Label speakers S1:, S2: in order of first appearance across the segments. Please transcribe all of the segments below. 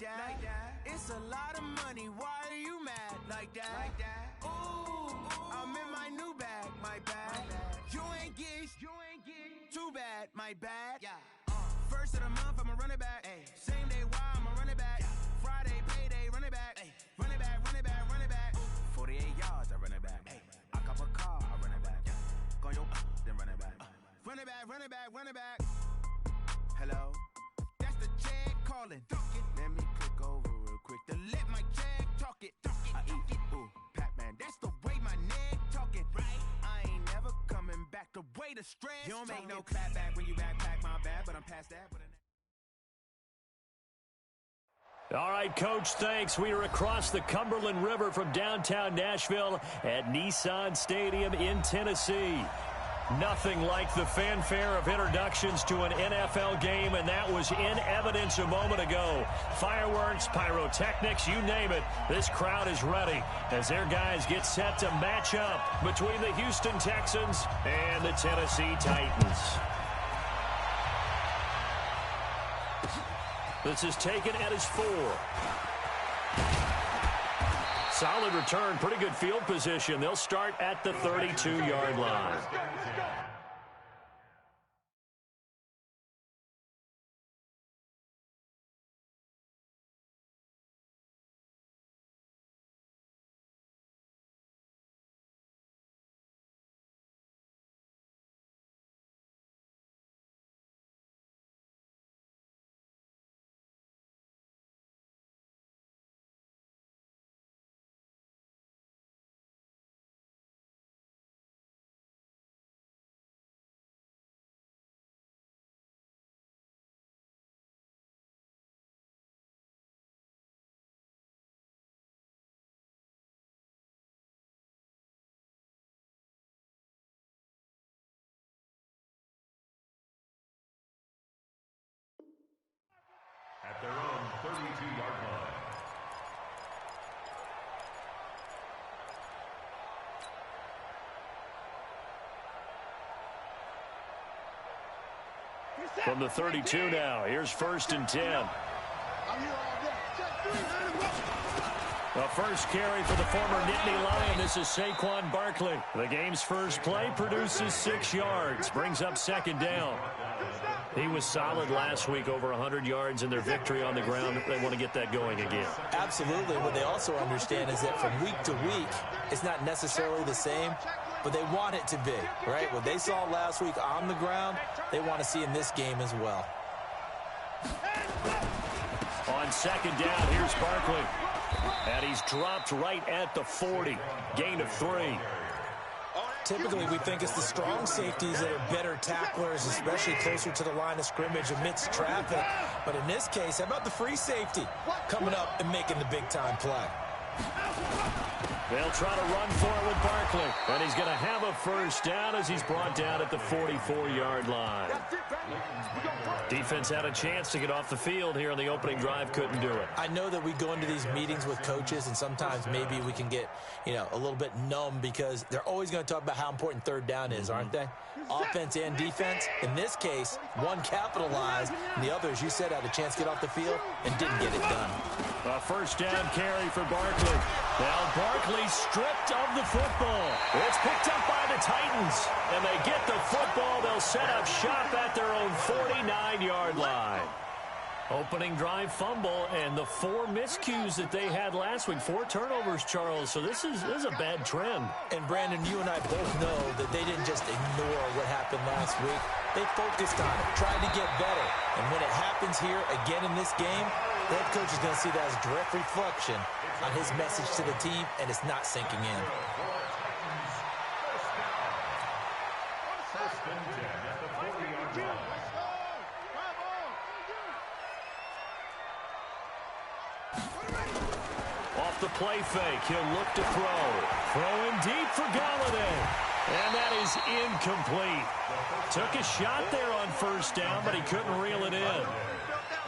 S1: that. It's a lot of money. Why are you mad like that? Ooh, I'm in my new bag, my bad. You ain't get too bad, my bad. First of the month, I'ma run it back. Same day, why I'ma run it back. Friday, payday, run it back. Run it back, run it back, run it back. 48 yards, I run it back. I cop a car, I run it back. Go yo, then run it back. Run it back, run it back, run it back. Hello, that's the check calling. Let me click over real quick to let my check talk it. I eat it, ooh, Pac-Man, that's the way my neck talking. Right, I ain't never coming back. The way the stress. You don't make no clap back when you backpack, my bad, but I'm past that.
S2: All right, Coach, thanks. We are across the Cumberland River from downtown Nashville at Nissan Stadium in Tennessee. Nothing like the fanfare of introductions to an NFL game, and that was in evidence a moment ago. Fireworks, pyrotechnics, you name it. This crowd is ready as their guys get set to match up between the Houston Texans and the Tennessee Titans. This is taken at his 4. Solid return, pretty good field position. They'll start at the 32-yard line.
S3: At their own 32-yard line.
S2: From the 32 now, here's 1st and 10. A first carry for the former Nittany Lion. This is Saquon Barkley. The game's first play produces 6 yards, brings up 2nd down. He was solid last week, over 100 yards in their victory on the ground. They want to get that going again.
S4: Absolutely. What they also understand is that from week to week, it's not necessarily the same, but they want it to be, right? What they saw last week on the ground, they want to see in this game as well.
S2: On 2nd down, here's Barkley. And he's dropped right at the 40. Gain of 3.
S4: Typically, we think it's the strong safeties that are better tacklers, especially closer to the line of scrimmage amidst traffic. But in this case, how about the free safety coming up and making the big-time play?
S2: They'll try to run for it with Barkley. And he's going to have a first down as he's brought down at the 44-yard line. Defense had a chance to get off the field here on the opening drive, couldn't do it.
S4: I know that we go into these meetings with coaches, and sometimes maybe we can get, a little bit numb because they're always going to talk about how important 3rd down is, aren't they? Offense and defense. In this case, one capitalized, and the other, as you said, had a chance to get off the field and didn't get it done.
S2: A first down carry for Barkley. Now Barkley stripped of the football. It's picked up by the Titans, and they get the football. They'll set up shop at their own 49-yard line. Opening drive fumble, and the 4 miscues that they had last week. 4 turnovers, Charles. So this is a bad trend.
S4: And, Brandon, you and I both know that they didn't just ignore what happened last week. They focused on it, tried to get better. And when it happens here again in this game, the head coach is going to see that as a direct reflection on his message to the team, and it's not sinking in.
S3: First and 10 at the 40-yard line.
S2: Off the play fake, he'll look to throw. Throwing deep for Galladay. And that is incomplete. Took a shot there on 1st down, but he couldn't reel it in.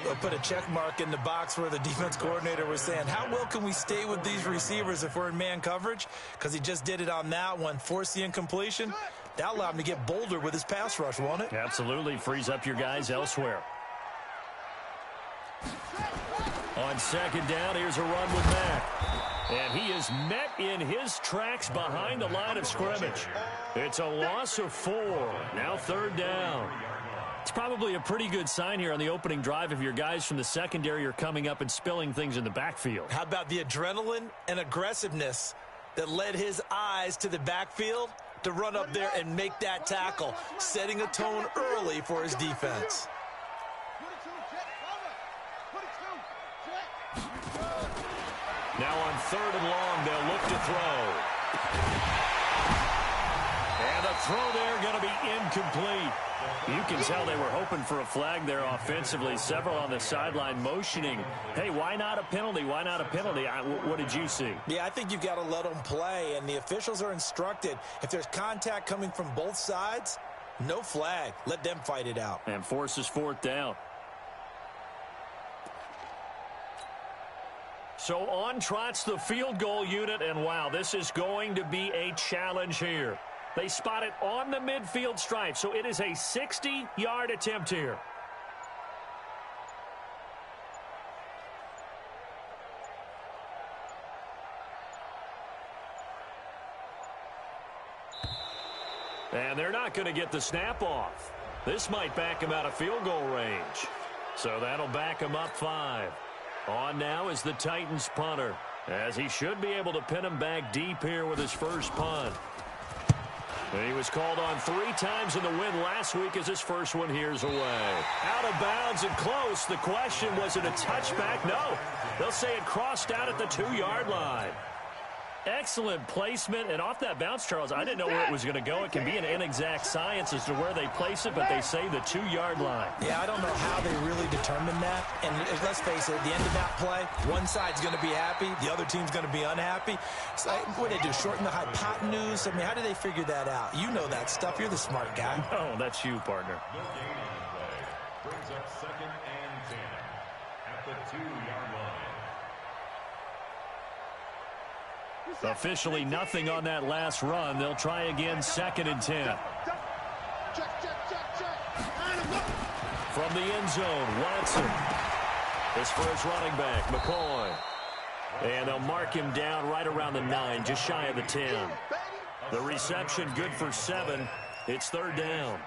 S4: They'll put a check mark in the box where the defense coordinator was saying, how well can we stay with these receivers if we're in man coverage? Because he just did it on that one, forced the incompletion. That allowed him to get bolder with his pass rush, won't it?
S2: Absolutely. Frees up your guys elsewhere. On On second down, here's a run with Mack. And he is met in his tracks behind the line of scrimmage. It's a loss of 4. Now third down. It's probably a pretty good sign here on the opening drive if your guys from the secondary are coming up and spilling things in the backfield.
S4: How about the adrenaline and aggressiveness that led his eyes to the backfield to run up there and make that tackle, setting a tone early for his defense.
S2: Now on third and long, they'll look to throw. And the throw there going to be incomplete. You can tell they were hoping for a flag there offensively. Several on the sideline motioning, hey, why not a penalty? Why not a penalty? What did you see?
S4: Yeah, I think you've got to let them play, and the officials are instructed. If there's contact coming from both sides, no flag. Let them fight it out.
S2: And forces fourth down. So on trots the field goal unit, and wow, this is going to be a challenge here. They spot it on the midfield stripe, so it is a 60-yard attempt here. And they're not going to get the snap off. This might back him out of field goal range. So that'll back him up 5. On now is the Titans punter, as he should be able to pin him back deep here with his first punt. And he was called on 3 times in the win last week as his first one here's away. Out of bounds and close. The question, was it a touchback? No. They'll say it crossed out at the 2-yard line. Excellent placement, and off that bounce, Charles, I didn't know where it was going to go. It can be an inexact science as to where they place it, but they say the 2-yard line.
S4: Yeah, I don't know how they really determined that. And let's face it, at the end of that play, one side's going to be happy, the other team's going to be unhappy. It's like, what do they do, shorten the hypotenuse? I mean, how do they figure that out? You know that stuff. You're the smart guy.
S2: Oh, that's you, partner.
S3: No gain on the play. Brings up 2nd and 10 at the 2-yard line.
S2: Officially nothing on that last run. They'll try again 2nd and 10. From the end zone, Watson. This for his running back, McCoy. And they'll mark him down right around the 9, just shy of the 10. The reception good for 7. It's third down.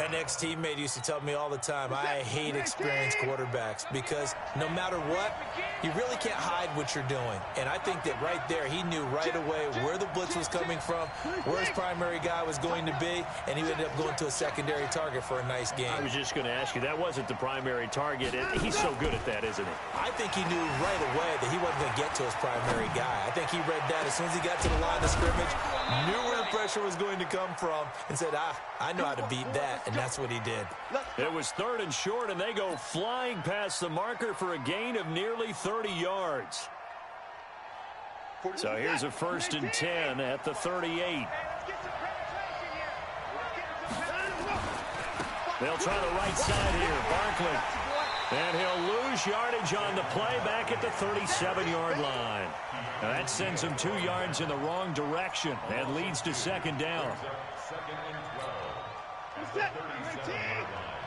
S4: An ex-teammate used to tell me all the time, I hate experienced quarterbacks because no matter what, you really can't hide what you're doing. And I think that right there, he knew right away where the blitz was coming from, where his primary guy was going to be, and he ended up going to a secondary target for a nice game.
S2: I was just going to ask you, that wasn't the primary target. He's so good at that, isn't he?
S4: I think he knew right away that he wasn't going to get to his primary guy. I think he read that as soon as he got to the line of scrimmage, knew where the pressure was going to come from, and said, I know how to beat that. And that's what he did.
S2: It was 3rd and short, and they go flying past the marker for a gain of nearly 30 yards. So here's a 1st and 10 at the 38. They'll try the right side here. Barkley. And he'll lose yardage on the play back at the 37-yard line. Now that sends him 2 yards in the wrong direction and leads to 2nd down.
S3: 2nd and 12. At the 37-yard line.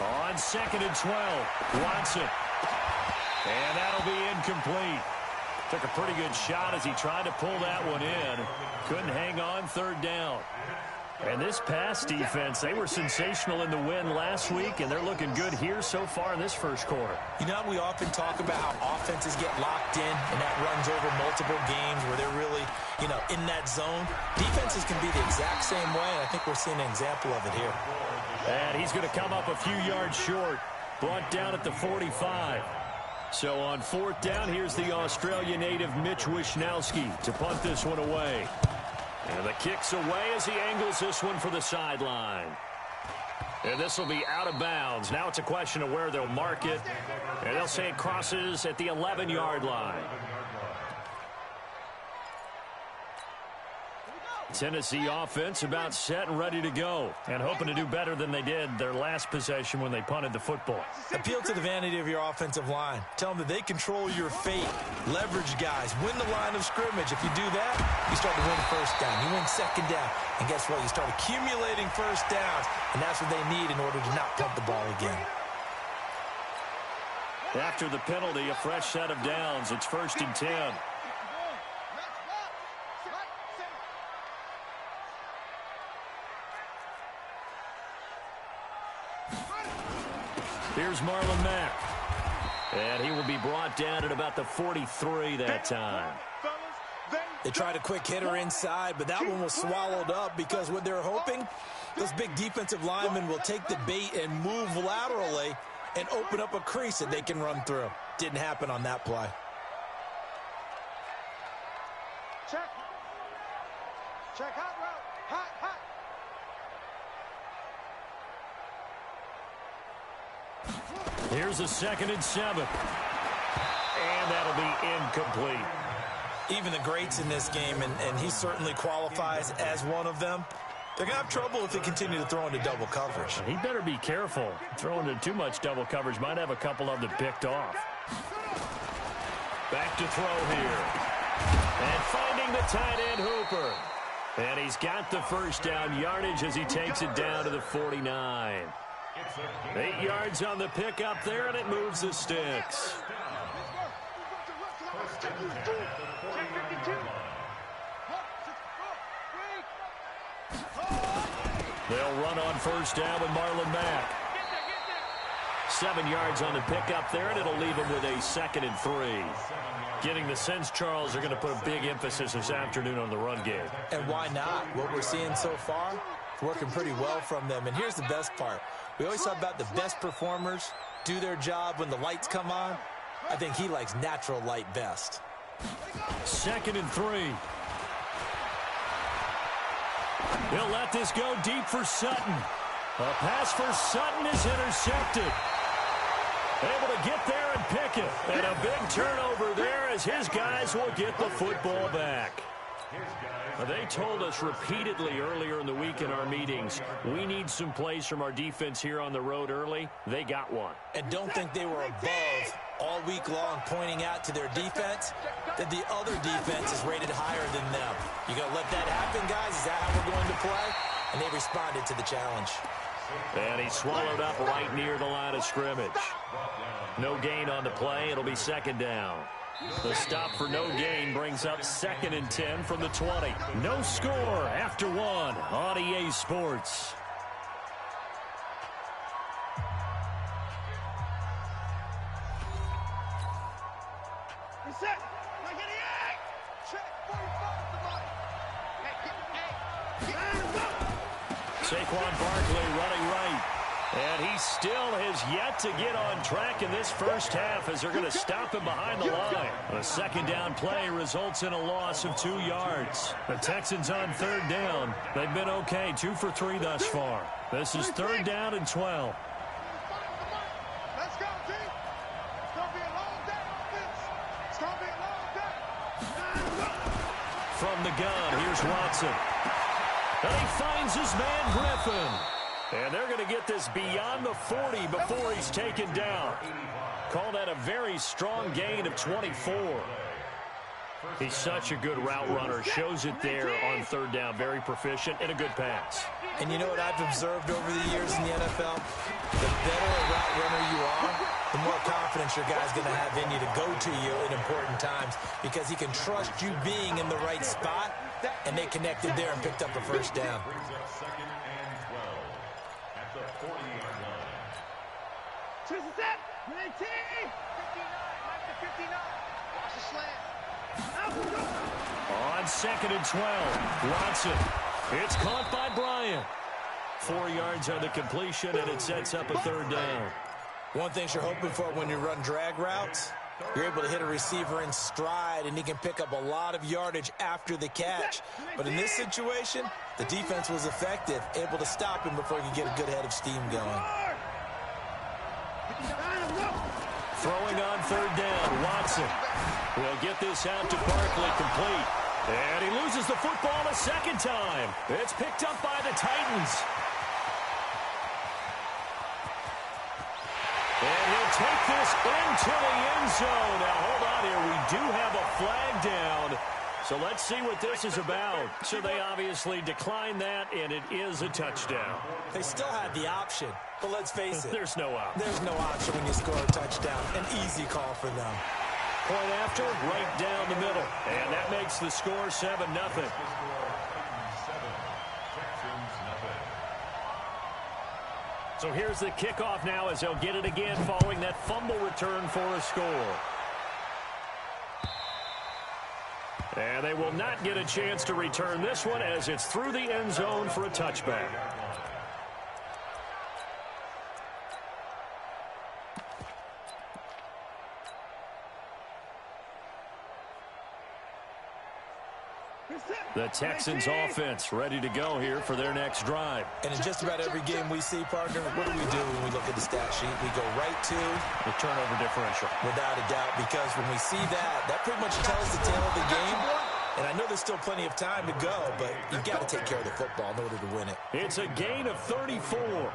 S2: On 2nd and 12, Watson. And that'll be incomplete. Took a pretty good shot as he tried to pull that one in. Couldn't hang on 3rd down. And this pass defense, they were sensational in the win last week, and they're looking good here so far in this first quarter.
S4: You know, we often talk about how offenses get locked in, and that runs over multiple games where they're really, in that zone. Defenses can be the exact same way, and I think we're seeing an example of it here.
S2: And he's going to come up a few yards short. Brought down at the 45. So on 4th down, here's the Australia native Mitch Wishnowski to punt this one away. And the kick's away as he angles this one for the sideline. And this will be out of bounds. Now it's a question of where they'll mark it. And they'll say it crosses at the 11-yard line. Tennessee offense about set and ready to go, and hoping to do better than they did their last possession when they punted the football.
S4: Appeal to the vanity of your offensive line. Tell them that they control your fate. Leverage guys. Win the line of scrimmage. If you do that, you start to win first down. You win second down. And guess what? You start accumulating first downs, and that's what they need in order to not punt the ball again.
S2: After the penalty, a fresh set of downs. It's 1st and 10. Here's Marlon Mack. And he will be brought down at about the 43 that time.
S4: They tried a quick hitter inside, but that one was swallowed up because what they're hoping, those big defensive linemen will take the bait and move laterally and open up a crease that they can run through. Didn't happen on that play.
S5: Check. Check hot route. Hot, hot.
S2: Here's a 2nd and 7. And that'll be incomplete.
S4: Even the greats in this game, and he certainly qualifies as one of them, they're going to have trouble if they continue to throw into double coverage.
S2: He better be careful. Throwing into too much double coverage might have a couple of them picked off. Back to throw here. And finding the tight end Hooper. And he's got the first down yardage as he takes it down to the 49. 8 yards on the pickup there, and it moves the sticks. They'll run on first down with Marlon Mack. 7 yards on the pickup there, and it'll leave him with a 2nd and 3. Getting the sense, Charles, they're going to put a big emphasis this afternoon on the run game.
S4: And why not? What we're seeing so far, it's working pretty well from them. And here's the best part. We always talk about the best performers do their job when the lights come on. I think he likes natural light best.
S2: 2nd and 3. He'll let this go deep for Sutton. A pass for Sutton is intercepted. Able to get there and pick it. And a big turnover there as his guys will get the football back. They told us repeatedly earlier in the week in our meetings, we need some plays from our defense here on the road early. They got one.
S4: And don't think they were above all week long pointing out to their defense that the other defense is rated higher than them. You going to let that happen, guys? Is that how we're going to play? And they responded to the challenge.
S2: And he swallowed up right near the line of scrimmage. No gain on the play. It'll be 2nd down. The stop for no gain brings up 2nd and 10 from the 20. No score after 1 on EA Sports.
S5: Reset. Like an egg. Check 45 to mine.
S2: Saquon Barkley running right. And he still has yet to get on track in this first half as they're going to stop him behind the line. A 2nd down play results in a loss of 2 yards. The Texans on 3rd down. They've been okay, 2 for 3 thus far. This is 3rd down and 12.
S5: Let's go, team. It's going to be a long day on this. It's going to be a long day.
S2: From the gun, here's Watson. And he finds his man Griffin. And they're going to get this beyond the 40 before he's taken down. Call that a very strong gain of 24. He's such a good route runner. Shows it there on 3rd down. Very proficient and a good pass.
S4: And you know what I've observed over the years in the NFL? The better a route runner you are, the more confidence your guy's going to have in you to go to you in important times because he can trust you being in the right spot, and they connected there and picked up a first down.
S5: Twist the set. 19. 59. Like the 59. Watch the slant.
S2: On 2nd and 12, Watson. It's caught by Bryant. 4 yards on the completion, and it sets up a 3rd down.
S4: One thing you're hoping for when you run drag routes, you're able to hit a receiver in stride, and he can pick up a lot of yardage after the catch. But in this situation, the defense was effective, able to stop him before he could get a good head of steam going.
S2: Throwing on 3rd down, Watson will get this out to Barkley complete. And he loses the football a second time. It's picked up by the Titans. And he'll take this into the end zone. Now, hold on here. We do have a flag down. So let's see what this is about. So they obviously declined that, and it is a touchdown.
S4: They still had the option, but let's face it.
S2: There's no option.
S4: There's no option when you score a touchdown. An easy call for them.
S2: Point after, right down the middle. And that makes the score 7-0. So here's the kickoff now as they'll get it again following that fumble return for a score. And they will not get a chance to return this one as it's through the end zone for a touchback. The Texans offense ready to go here for their next drive.
S4: And in just about every game we see, partner, what do we do when we look at the stat sheet? We go right to
S2: the turnover differential.
S4: Without a doubt, because when we see that, that pretty much tells the tale of the game. And I know there's still plenty of time to go, but you've got to take care of the football in order to win it.
S2: It's a gain of 34.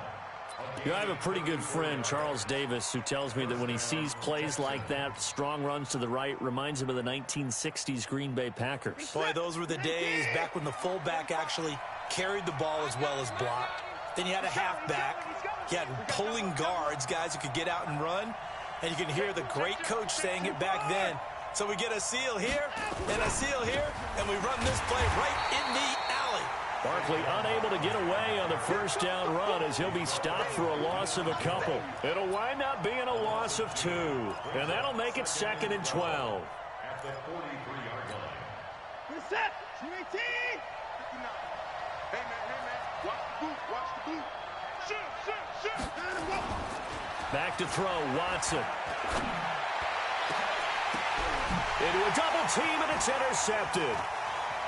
S2: You know, I have a pretty good friend, Charles Davis, who tells me that when he sees plays like that, strong runs to the right, reminds him of the 1960s Green Bay Packers.
S4: Boy, those were the days back when the fullback actually carried the ball as well as blocked. Then you had a halfback. You had pulling guards, guys who could get out and run. And you can hear the great coach saying it back then. So we get a seal here and a seal here, and we run this play right in the alley.
S2: Barkley unable to get away on the first down run as he'll be stopped for a loss of a couple. It'll wind up being a loss of 2, and that'll make it 2nd and 12.
S3: At the 43-yard line.
S5: We're set. 218. Hey, man. Watch the boot. Watch the boot. Shoot.
S2: Back to throw, Watson. Into a double team, and it's intercepted.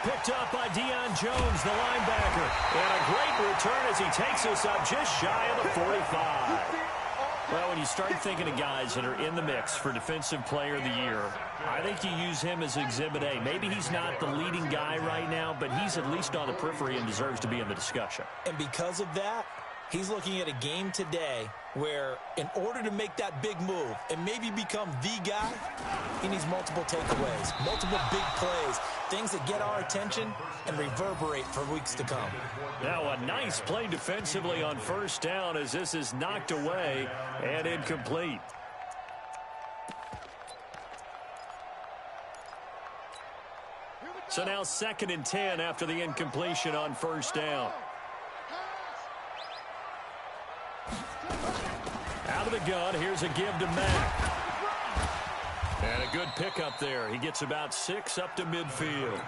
S2: Picked up by Deion Jones, the linebacker. And a great return as he takes us up just shy of the 45. Well, when you start thinking of guys that are in the mix for Defensive Player of the Year, I think you use him as Exhibit A. Maybe he's not the leading guy right now, but he's at least on the periphery and deserves to be in the discussion.
S4: And because of that, he's looking at a game today where in order to make that big move and maybe become the guy, he needs multiple takeaways, multiple big plays, things that get our attention and reverberate for weeks to come.
S2: Now a nice play defensively on first down as this is knocked away and incomplete. So now 2nd and 10 after the incompletion on first down. Out of the gun, here's a give to Mack. And a good pickup there. He gets about 6 up to midfield.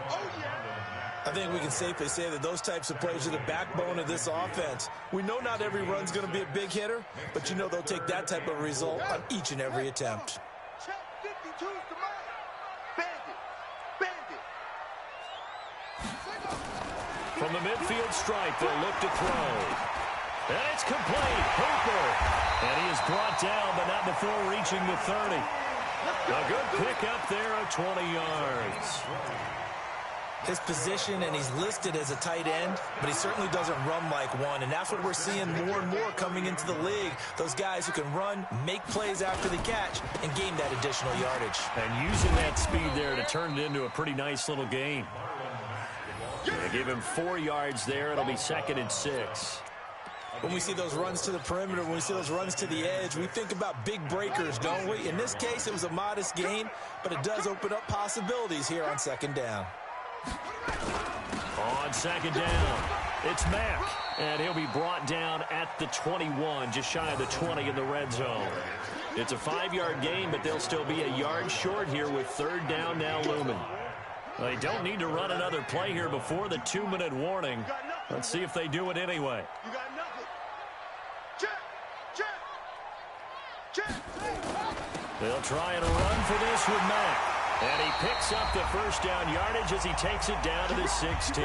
S4: I think we can safely say that those types of plays are the backbone of this offense. We know not every run's going to be a big hitter, but you know they'll take that type of result on each and every attempt.
S2: From the midfield stripe, they'll look to throw. And it's complete. Hooper. And he is brought down, but not before reaching the 30. A good pick up there at 20 yards.
S4: His position, and he's listed as a tight end, but he certainly doesn't run like one, and that's what we're seeing more and more coming into the league. Those guys who can run, make plays after the catch, and gain that additional yardage.
S2: And using that speed there to turn it into a pretty nice little gain. They give him 4 yards there. It'll be 2nd and 6.
S4: When we see those runs to the perimeter, when we see those runs to the edge, we think about big breakers, don't we? In this case, it was a modest gain, but it does open up possibilities here on 2nd down.
S2: On 2nd down, it's Mack, and he'll be brought down at the 21, just shy of the 20 in the red zone. It's a 5-yard gain, but they'll still be a yard short here with 3rd down now looming. They don't need to run another play here before the 2-minute warning. Let's see if they do it anyway. They'll try and run for this with Mack. And he picks up the first down yardage as he takes it down to the 16.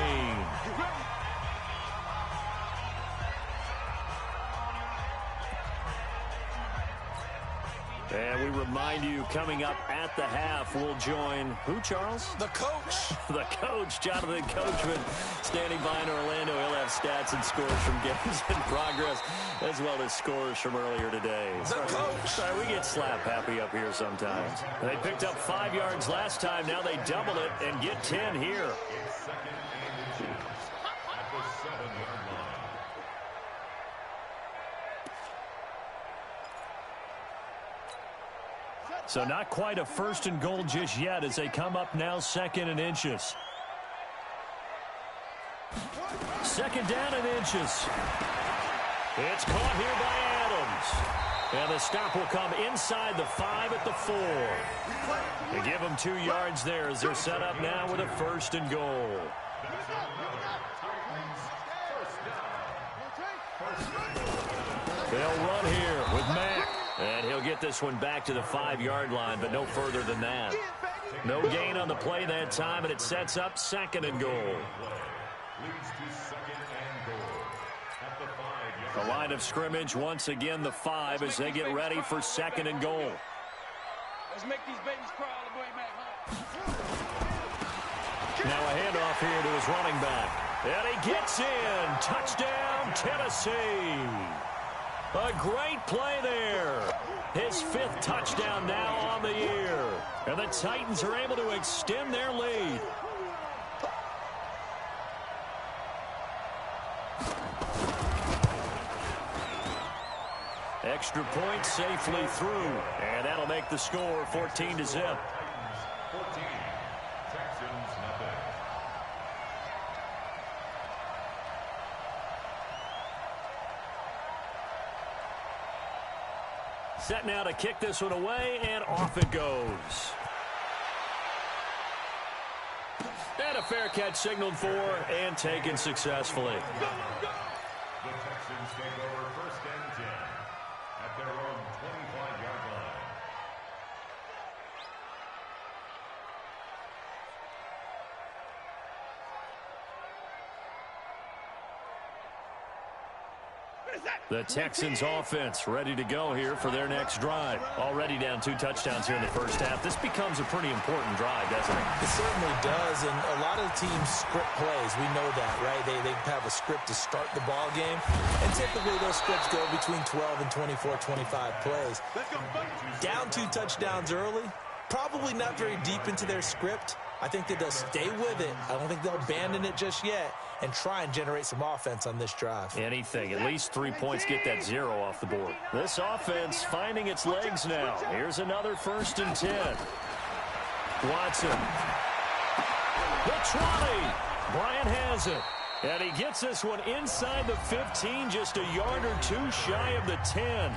S2: And we remind you, coming up at the half, we'll join who, Charles?
S4: The coach.
S2: The coach, Jonathan Coachman, standing by in Orlando. He'll have stats and scores from games in progress, as well as scores from earlier today.
S4: The coach.
S2: Sorry, we get slap happy up here sometimes. They picked up 5 yards last time. Now they double it and get 10 here.
S3: It's second and 2 at the 7-yard line.
S2: So not quite a first and goal just yet as they come up now 2nd and inches. 2nd down and inches. It's caught here by Adams. And the stop will come inside the 5 at the 4. They give them 2 yards there as they're set up now with a 1st and goal. They'll run here with Mack. And he'll get this one back to the 5-yard line, but no further than that. No gain on the play that time, and it sets up 2nd and goal.
S3: Leads to 2nd and goal at the 5-yard.
S2: The line of scrimmage, once again, the 5 as they get ready for 2nd and goal.
S6: Let's make these babies cry all the way back home.
S2: Now a handoff here to his running back. And he gets in. Touchdown, Tennessee. A great play there. His 5th touchdown now on the year. And the Titans are able to extend their lead. Extra point safely through. And that'll make the score 14-0.
S3: 14. Texans nothing.
S2: Set now to kick this one away, and off it goes. And a fair catch signaled for and taken successfully.
S3: The Texans take over 1st and 10 at their own 25-yard line.
S2: The Texans offense ready to go here for their next drive. Already down 2 touchdowns here in the first half. This becomes a pretty important drive, doesn't it?
S4: It certainly does, and a lot of teams script plays. We know that, right? They have a script to start the ball game, and typically those scripts go between 12 and 24, 25 plays. Down 2 touchdowns early, probably not very deep into their script. I think that they'll stay with it. I don't think they'll abandon it just yet and try and generate some offense on this drive.
S2: Anything. At least 3 points, get that 0 off the board. This offense finding its legs now. Here's another 1st and 10. Watson. The 20. Bryant has it. And he gets this one inside the 15, just a yard or 2 shy of the 10.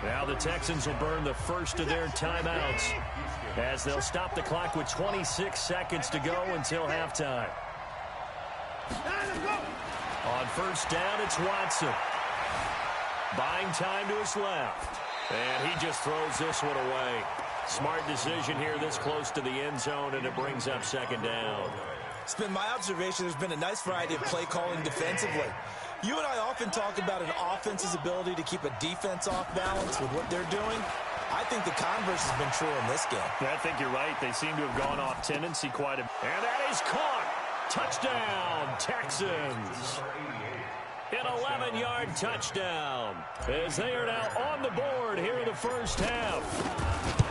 S2: Now the Texans will burn the first of their timeouts as they'll stop the clock with 26 seconds to go until halftime. On 1st down, it's Watson. Buying time to his left. And he just throws this one away. Smart decision here this close to the end zone, and it brings up 2nd down.
S4: It's been my observation there's been a nice variety of play calling defensively. You and I often talk about an offense's ability to keep a defense off balance with what they're doing. I think the converse has been true in this game.
S2: I think you're right. They seem to have gone off tendency quite a bit. And that is caught. Touchdown, Texans. An 11-yard touchdown as they are now on the board here in the first half.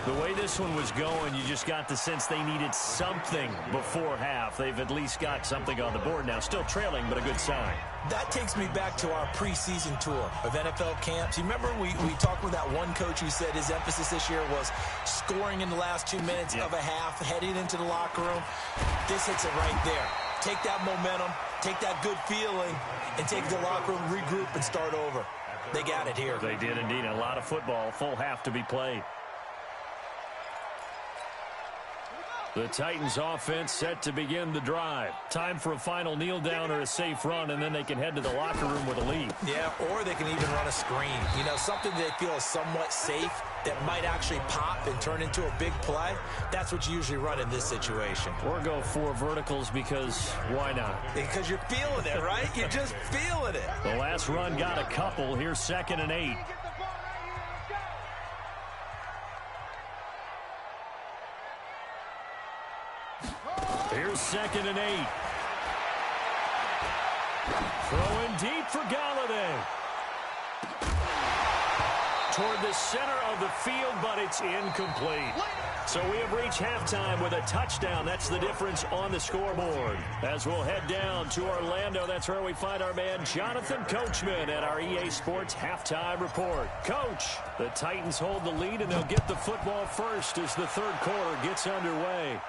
S2: The way this one was going, you just got the sense they needed something before half. They've at least got something on the board now. Still trailing, but a good sign.
S4: That takes me back to our preseason tour of NFL camps. You remember we talked with that one coach who said his emphasis this year was scoring in the last 2 minutes of a half, heading into the locker room. This hits it right there. Take that momentum, take that good feeling, and take it to the locker room, regroup, and start over. They got it here.
S2: They did indeed. A lot of football, full half to be played. The Titans offense set to begin the drive. Time for a final kneel down or a safe run, and then they can head to the locker room with a lead.
S4: Yeah, or they can even run a screen. You know, something they feel is somewhat safe that might actually pop and turn into a big play. That's what you usually run in this situation.
S2: Or go 4 verticals because why not?
S4: Because you're feeling it, right? You're just feeling it.
S2: The last run got a couple. Here's 2nd and 8. Here's 2nd and 8. Throwing deep for Galladay. Toward the center of the field, but it's incomplete. So we have reached halftime with a touchdown. That's the difference on the scoreboard. As we'll head down to Orlando, that's where we find our man Jonathan Coachman at our EA Sports Halftime Report. Coach, the Titans hold the lead, and they'll get the football first as the third quarter gets underway.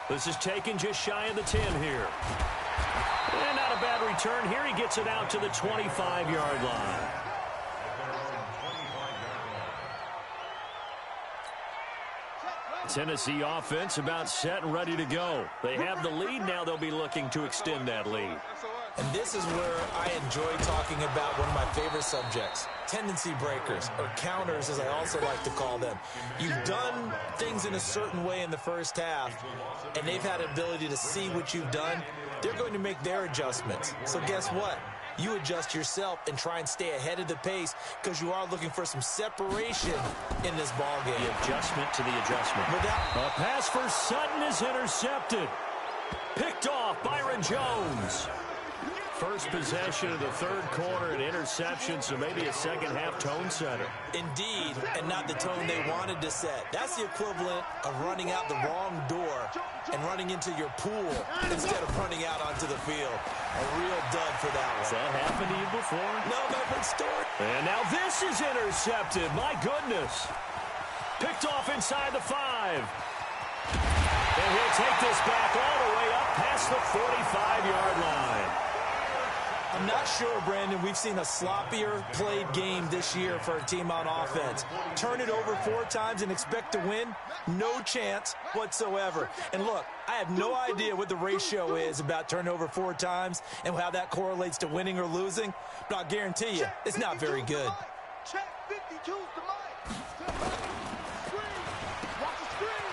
S2: This is taken just shy of the 10 here. And not a bad return here. He gets it out to the 25-yard line. Tennessee offense about set and ready to go. They have the lead. Now they'll be looking to extend that lead.
S4: And this is where I enjoy talking about one of my favorite subjects, tendency breakers, or counters as I also like to call them. You've done things in a certain way in the first half, and they've had an ability to see what you've done. They're going to make their adjustments. So guess what? You adjust yourself and try and stay ahead of the pace because you are looking for some separation in this ball game.
S2: The adjustment to the adjustment. A pass for Sutton is intercepted. Picked off Byron Jones. First possession of the third quarter, an interception, so maybe a second-half tone setter.
S4: Indeed, and not the tone they wanted to set. That's the equivalent of running out the wrong door and running into your pool instead of running out onto the field. A real dud for that one.
S2: Has that happened to you before?
S4: No, but it's story.
S2: And now this is intercepted. My goodness. Picked off inside the 5. And he'll take this back all the way up past the 45-yard line.
S4: I'm not sure, Brandon, we've seen a sloppier played game this year for a team on offense. Turn it over 4 times and expect to win? No chance whatsoever. And look, I have no idea what the ratio is about turning over 4 times and how that correlates to winning or losing, but I'll guarantee you, it's not very good.
S5: Check 52's the mic. Screen. Watch the screen.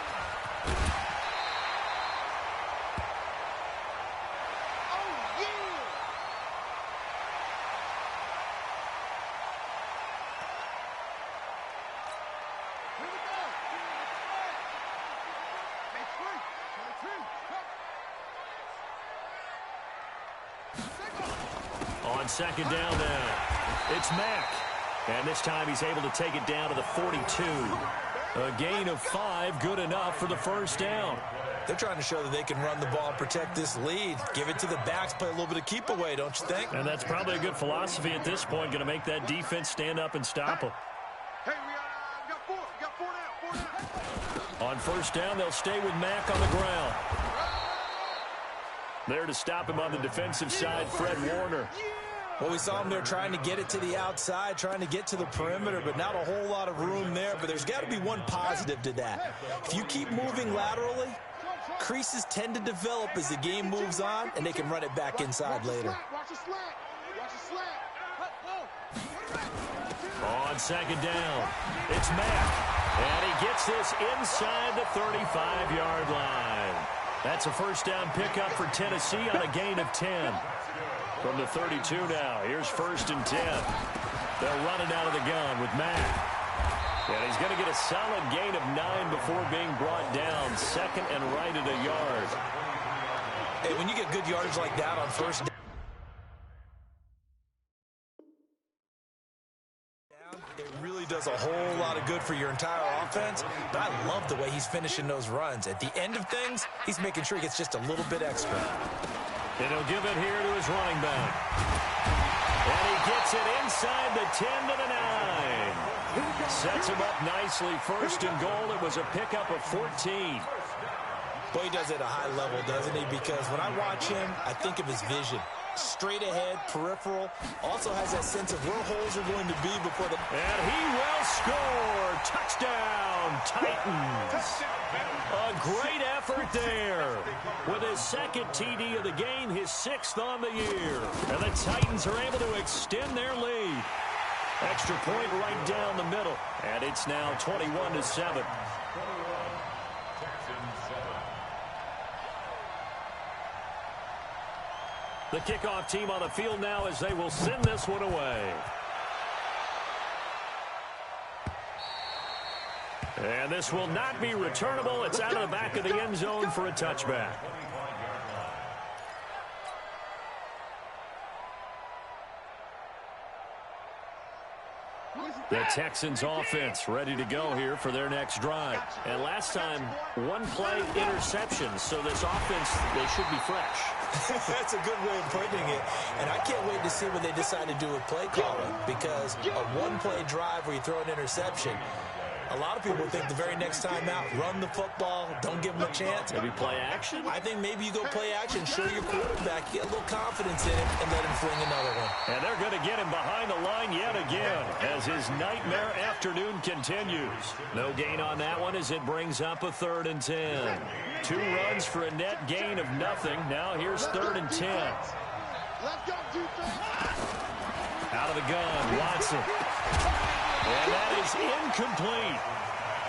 S5: Oh, yeah. Here we go. Make 3, 23.
S2: On second down now, it's Mack. And this time he's able to take it down to the 42. A gain of 5, good enough for the first down.
S4: They're trying to show that they can run the ball and protect this lead. Give it to the backs, play a little bit of keep away, don't you think?
S2: And that's probably a good philosophy at this point, going to make that defense stand up and stop them.
S5: Hey, we got 4. We got 4 down.
S2: On first down, they'll stay with Mack on the ground. There to stop him on the defensive side, Fred Warner.
S4: Well, we saw him there trying to get it to the outside, trying to get to the perimeter, but not a whole lot of room there. But there's got to be one positive to that. If you keep moving laterally, creases tend to develop as the game moves on, and they can run it back inside later.
S5: Watch the slant. Watch the slant.
S2: On second down, it's Mack. And he gets this inside the 35-yard line. That's a first down pickup for Tennessee on a gain of 10. From the 32 now, here's 1st and 10. They're running out of the gun with Mack. And he's going to get a solid gain of 9 before being brought down. Second and right at a yard.
S4: Hey, when you get good yardage like that on first down, it really does a whole lot of good for your entire offense. But I love the way he's finishing those runs. At the end of things, he's making sure he gets just a little bit extra.
S2: And he'll give it here to his running back. And he gets it inside the 10 to the 9. Sets him up nicely. 1st and goal. It was a pickup of 14.
S4: Boy, he does it at a high level, doesn't he? Because when I watch him, I think of his vision. Straight ahead, peripheral. Also has that sense of where holes are going to be before the...
S2: And he will score. Touchdown, Titans. A great effort there. With his 2nd TD of the game, his 6th on the year. And the Titans are able to extend their lead. Extra point right down the middle. And it's now 21-7. The kickoff team on the field now as they will send this one away. And this will not be returnable. It's out of the back of the end zone for a touchback. The Texans offense ready to go here for their next drive. And last time, one play interception. So this offense, they should be fresh.
S4: That's a good way of putting it. And I can't wait to see what they decide to do with play calling, because a one-play drive where you throw an interception, a lot of people think the very next time out, run the football, don't give them a chance.
S2: Maybe play action?
S4: I think maybe you go play action, show your quarterback, get a little confidence in him, and let him fling another one.
S2: And they're going to get him behind the line yet again as his nightmare afternoon continues. No gain on that one as it brings up a 3rd and 10. 2 runs for a net gain of nothing. Now here's 3rd and 10. Out of the gun, Watson. And that is incomplete.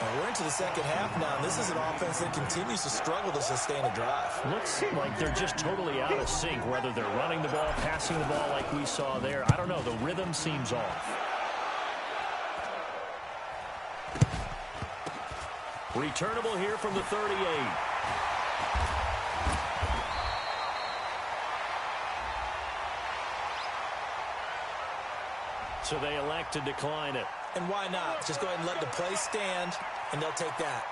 S4: And we're into the second half now. This is an offense that continues to struggle to sustain a drive.
S2: Looks like they're just totally out of sync, whether they're running the ball, passing the ball like we saw there. I don't know. The rhythm seems off. Returnable here from the 38. So they elect to decline it.
S4: And why not? Just go ahead and let the play stand, and they'll take that.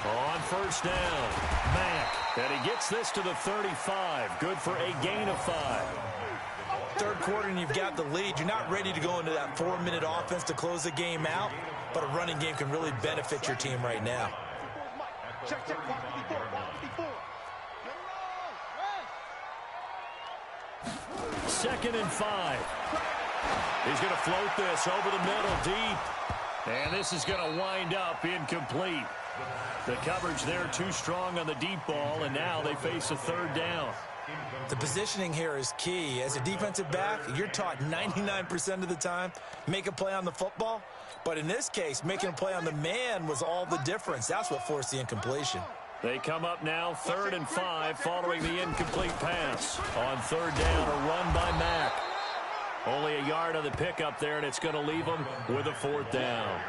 S2: On first down, Mack. And he gets this to the 35. Good for a gain of 5.
S4: Third quarter, and you've got the lead. You're not ready to go into that 4-minute offense to close the game out, but a running game can really benefit your team right now.
S5: Check.
S2: 2nd and 5. He's going to float this over the middle deep. And this is going to wind up incomplete. The coverage there too strong on the deep ball, and now they face a 3rd down.
S4: The positioning here is key. As a defensive back, you're taught 99% of the time, make a play on the football. But in this case, making a play on the man was all the difference. That's what forced the incompletion.
S2: They come up now 3rd and 5 following the incomplete pass. On 3rd down, a run by Mack. Only a yard on the pickup there, and it's going to leave him with a 4th down.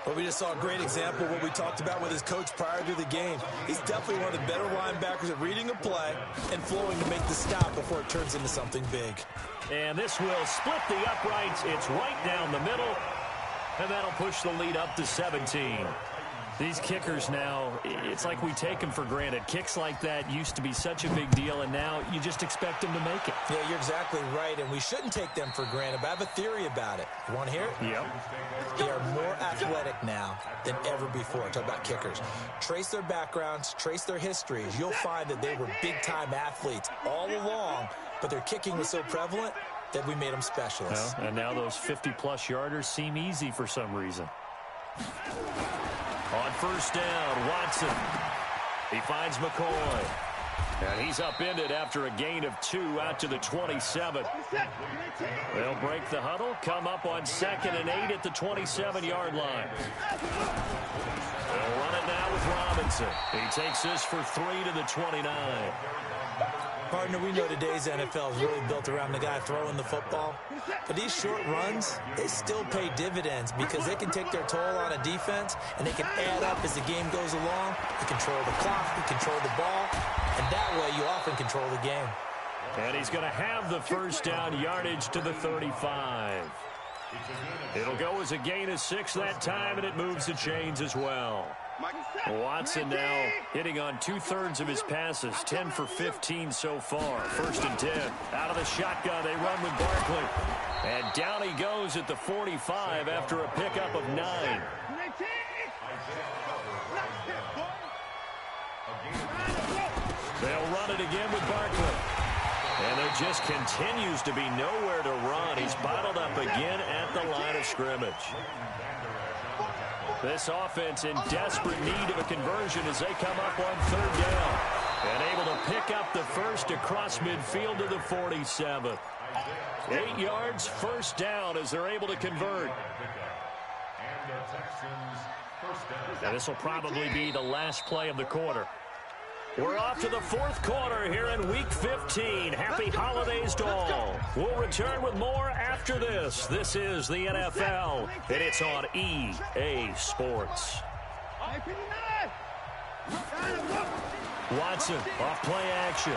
S4: But we just saw a great example of what we talked about with his coach prior to the game. He's definitely one of the better linebackers at reading a play and flowing to make the stop before it turns into something big.
S2: And this will split the uprights. It's right down the middle, and that'll push the lead up to 17. These kickers now, it's like we take them for granted. Kicks like that used to be such a big deal, and now you just expect them to make it.
S4: Yeah, you're exactly right, and we shouldn't take them for granted, but I have a theory about it. You want to hear it?
S2: Yep.
S4: They are more athletic now than ever before. Talk about kickers. Trace their backgrounds, trace their histories. You'll find that they were big-time athletes all along, but their kicking was so prevalent that we made them specialists.
S2: Well, and now those 50-plus yarders seem easy for some reason. On first down, Watson. He finds McCoy. And he's upended after a gain of 2 out to the 27. They'll break the huddle, come up on 2nd and 8 at the 27-yard line. They'll run it now with Robinson. He takes this for 3 to the 29.
S4: Partner, we know today's NFL is really built around the guy throwing the football. But these short runs, they still pay dividends because they can take their toll on a defense, and they can add up as the game goes along. You control the clock, you control the ball, and that way you often control the game.
S2: And he's going to have the first down yardage to the 35. It'll go as a gain of 6 that time, and it moves the chains as well. Watson now hitting on 2/3 of his passes, 10 for 15 so far. 1st and 10. Out of the shotgun, they run with Barkley. And down he goes at the 45 after a pickup of 9. They'll run it again with Barkley. And there just continues to be nowhere to run. He's bottled up again at the line of scrimmage. This offense in desperate need of a conversion as they come up on 3rd down. And able to pick up the first across midfield to the 47. 8 yards, first down as they're able to convert. And this will probably be the last play of the quarter. We're off to the fourth quarter here in Week 15. Happy holidays to all. We'll return with more after this. This is the NFL, and it's on EA Sports. Watson off play action.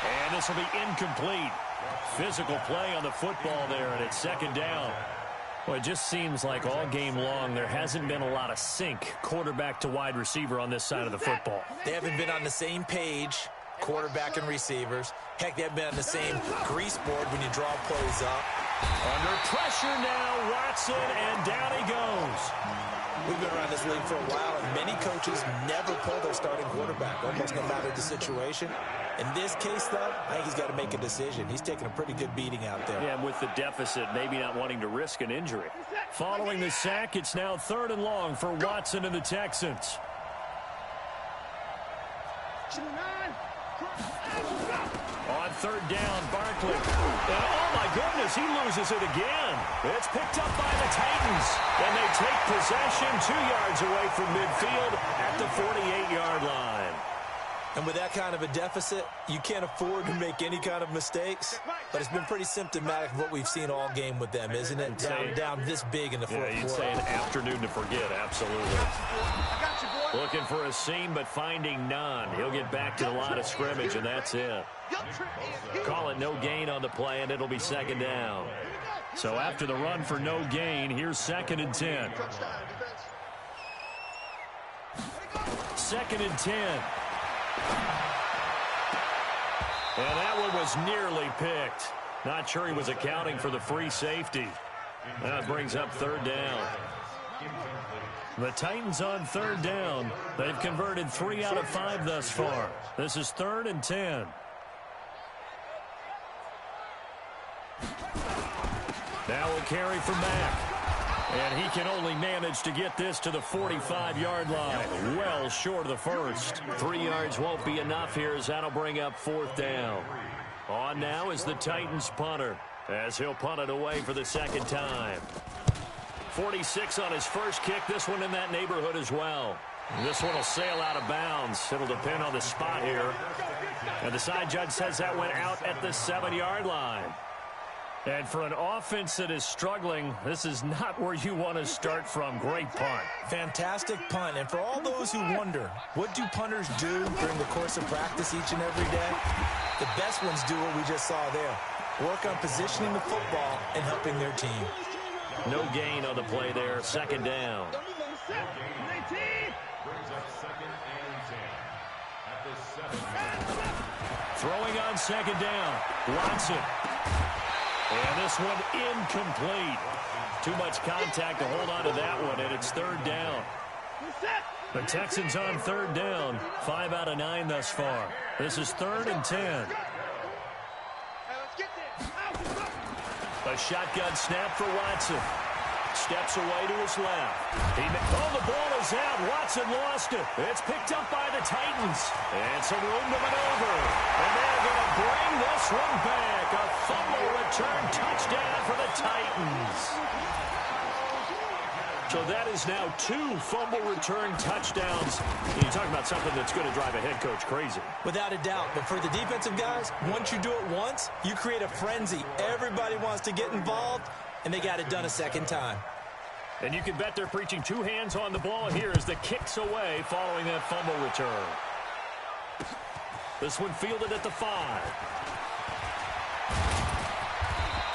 S2: And this will be incomplete. Physical play on the football there, and it's second down. Well, it just seems like all game long there hasn't been a lot of sync quarterback to wide receiver on this side of the football.
S4: They haven't been on the same page, quarterback and receivers. Heck, they haven't been on the same grease board when you draw plays up.
S2: Under pressure now, Watson, and down he goes.
S4: We've been around this league for a while, and many coaches never pull their starting quarterback, almost no matter the situation. In this case, though, I think he's got to make a decision. He's taking a pretty good beating out there.
S2: Yeah, with the deficit, maybe not wanting to risk an injury. Following the sack, it's now 3rd and long for Watson and the Texans. On 3rd down, Barkley. And, oh, my goodness, he loses it again. It's picked up by the Titans. And they take possession 2 yards away from midfield at the 48-yard line.
S4: And with that kind of a deficit, you can't afford to make any kind of mistakes. But it's been pretty symptomatic of what we've seen all game with them, isn't it? Down this big in the fourth quarter.
S2: You'd say an afternoon to forget, absolutely. Looking for a seam, but finding none. He'll get back to the line of scrimmage, and that's it. Call it no gain on the play, and it'll be 2nd down. So after the run for no gain, here's 2nd and 10. 2nd and 10. And that one was nearly picked. Not sure he was accounting for the free safety. That brings up 3rd down. The Titans on 3rd down. They've converted 3 out of 5 thus far. This is 3rd and 10. Now we'll carry for Mack. And he can only manage to get this to the 45-yard line. Well short of the first. 3 yards won't be enough here as that'll bring up 4th down. On now is the Titans punter as he'll punt it away for the 2nd time. 46 on his first kick. This one in that neighborhood as well. This one will sail out of bounds. It'll depend on the spot here. And the side judge says that went out at the 7-yard line. And for an offense that is struggling, this is not where you want to start from. Great punt.
S4: Fantastic punt. And for all those who wonder, what do punters do during the course of practice each and every day? The best ones do what we just saw there. Work on positioning the football and helping their team.
S2: No gain on the play there. 2nd down. Throwing on 2nd down. Watson. And this one incomplete. Too much contact to hold on to that one, and it's 3rd down. The Texans on 3rd down. 5 out of 9 thus far. This is 3rd and 10. A shotgun snap for Watson. Steps away to his left. The ball is out. Watson lost it. It's picked up by the Titans. And some room to maneuver. And they're going to bring this one back. A fumble return touchdown for the Titans. So that is now 2 fumble return touchdowns. You talk about something that's going to drive a head coach crazy.
S4: Without a doubt. But for the defensive guys, once you do it once, you create a frenzy. Everybody wants to get involved, and they got it done a 2nd time.
S2: And you can bet they're preaching 2 hands on the ball here as the kick's away following that fumble return. This one fielded at the 5.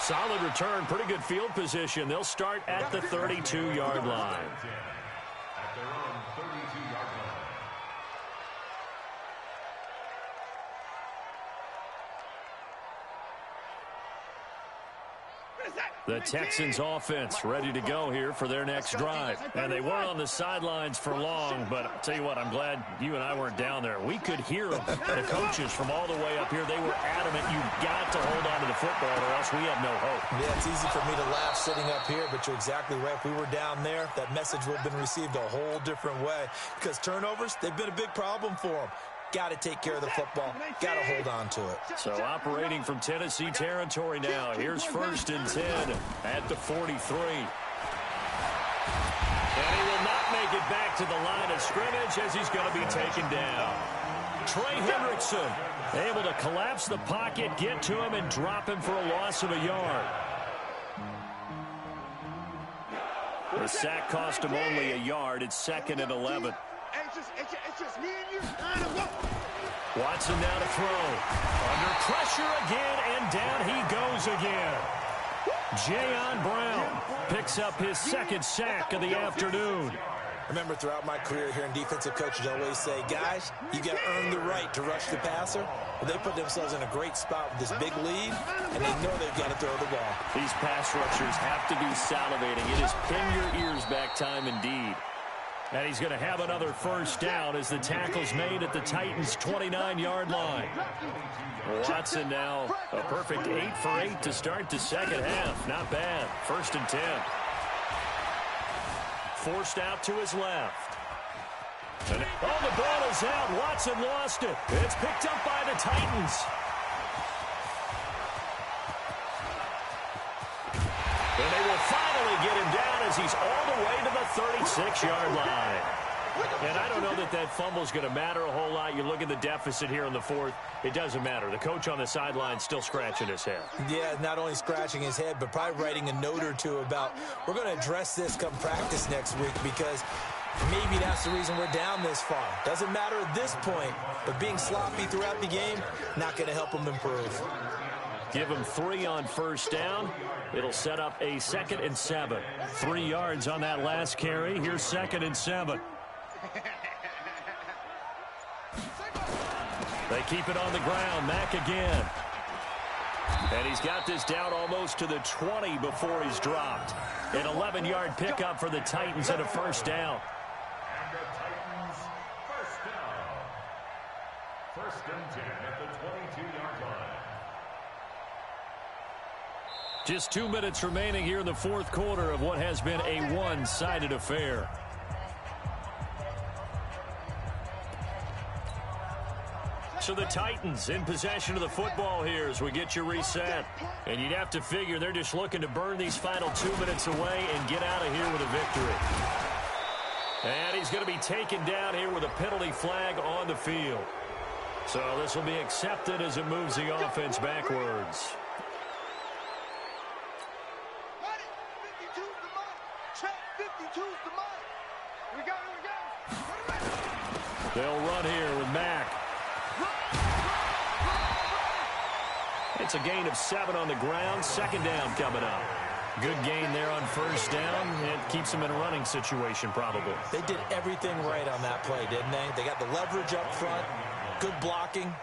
S2: Solid return, pretty good field position. They'll start at the 32-yard line.
S3: At their own 32-yard line.
S2: The Texans offense ready to go here for their next drive. And they weren't on the sidelines for long, but I'll tell you what, I'm glad you and I weren't down there. We could hear them. The coaches from all the way up here, they were adamant, you've got to hold on to the football or else we have no hope.
S4: Yeah, it's easy for me to laugh sitting up here, but you're exactly right. If we were down there, that message would have been received a whole different way. Because turnovers, they've been a big problem for them. Got to take care of the football. Got to hold on to it.
S2: So operating from Tennessee territory now. Here's 1st and 10 at the 43. And he will not make make it back to the line of scrimmage as he's going to be taken down. Trey Hendrickson able to collapse the pocket, get to him, and drop him for a loss of a yard. The sack cost him only a yard. It's 2nd and 11.
S5: It's just me and you.
S2: Watson now to throw. Under pressure again, and down he goes again. Jayon Brown picks up his 2nd sack of the afternoon.
S4: Remember, throughout my career here in defensive coaches, I always say, guys, you got to earn the right to rush the passer. Well, they put themselves in a great spot with this big lead, and they know they've got to throw the ball.
S2: These pass rushers have to be salivating. It is pin your ears back time indeed. And he's going to have another first down as the tackle's made at the Titans' 29-yard line. Watson now a perfect 8 for 8 to start the second half. Not bad. 1st and 10. Forced out to his left. And the ball is out. Watson lost it. It's picked up by the Titans. And they will finally get him down as he's all the way to the 36-yard line. And I don't know that that fumble is going to matter a whole lot. You look at the deficit here in the 4th. It doesn't matter. The coach on the sideline still scratching his head.
S4: Yeah, not only scratching his head, but probably writing a note or two about, we're going to address this come practice next week, because maybe that's the reason we're down this far. Doesn't matter at this point, but being sloppy throughout the game, not going to help him improve.
S2: Give him 3 on first down. It'll set up a 2nd and 7. 3 yards on that last carry. Here's 2nd and 7. They keep it on the ground. Mack again. And he's got this down almost to the 20 before he's dropped. An 11-yard pickup for the Titans and a first down.
S3: And the Titans first down. 1st and 10 at the 22-yard line.
S2: Just 2 minutes remaining here in the 4th quarter of what has been a one-sided affair. So the Titans in possession of the football here as we get you reset. And you'd have to figure they're just looking to burn these final 2 minutes away and get out of here with a victory. And he's going to be taken down here with a penalty flag on the field. So this will be accepted as it moves the offense backwards. They'll run here with Mack. It's a gain of 7 on the ground. 2nd down coming up. Good gain there on first down. It keeps them in a running situation probably.
S4: They did everything right on that play, didn't they? They got the leverage up front, good blocking,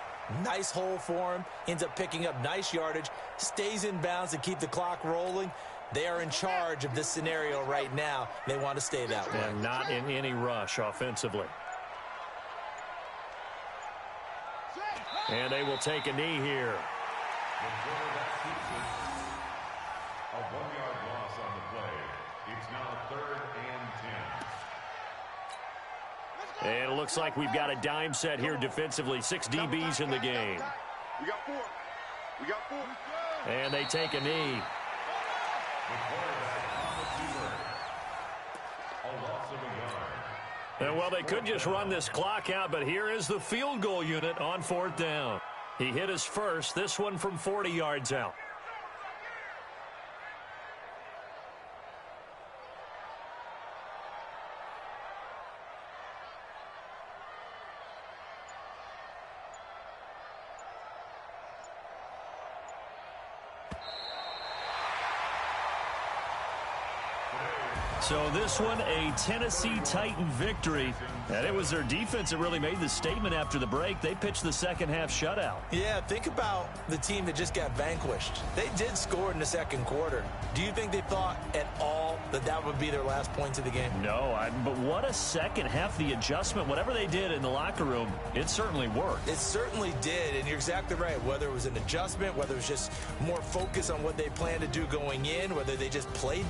S4: nice hole for him, ends up picking up nice yardage, stays in bounds to keep the clock rolling. They are in charge of this scenario right now. They want to stay that way.
S2: And not in any rush offensively. And they will take a knee here.
S3: A 1-yard loss on the play. It's now 3rd and 10.
S2: And it looks like we've got a dime set here defensively. 6 DBs in the game.
S5: We got 4. We got 4.
S2: And they take a knee.
S3: The quarterback on the 2-yard. A loss of a yard.
S2: And well, they could just run this clock out, but here is the field goal unit on 4th down. He hit his first, this one from 40 yards out. So this one, a Tennessee Titan victory. And it was their defense that really made the statement after the break. They pitched the second half shutout.
S4: Yeah, think about the team that just got vanquished. They did score in the 2nd quarter. Do you think they thought at all that that would be their last points of the game?
S2: No, but what a second half. The adjustment, whatever they did in the locker room, it certainly worked.
S4: It certainly did, and you're exactly right. Whether it was an adjustment, whether it was just more focus on what they planned to do going in, whether they just played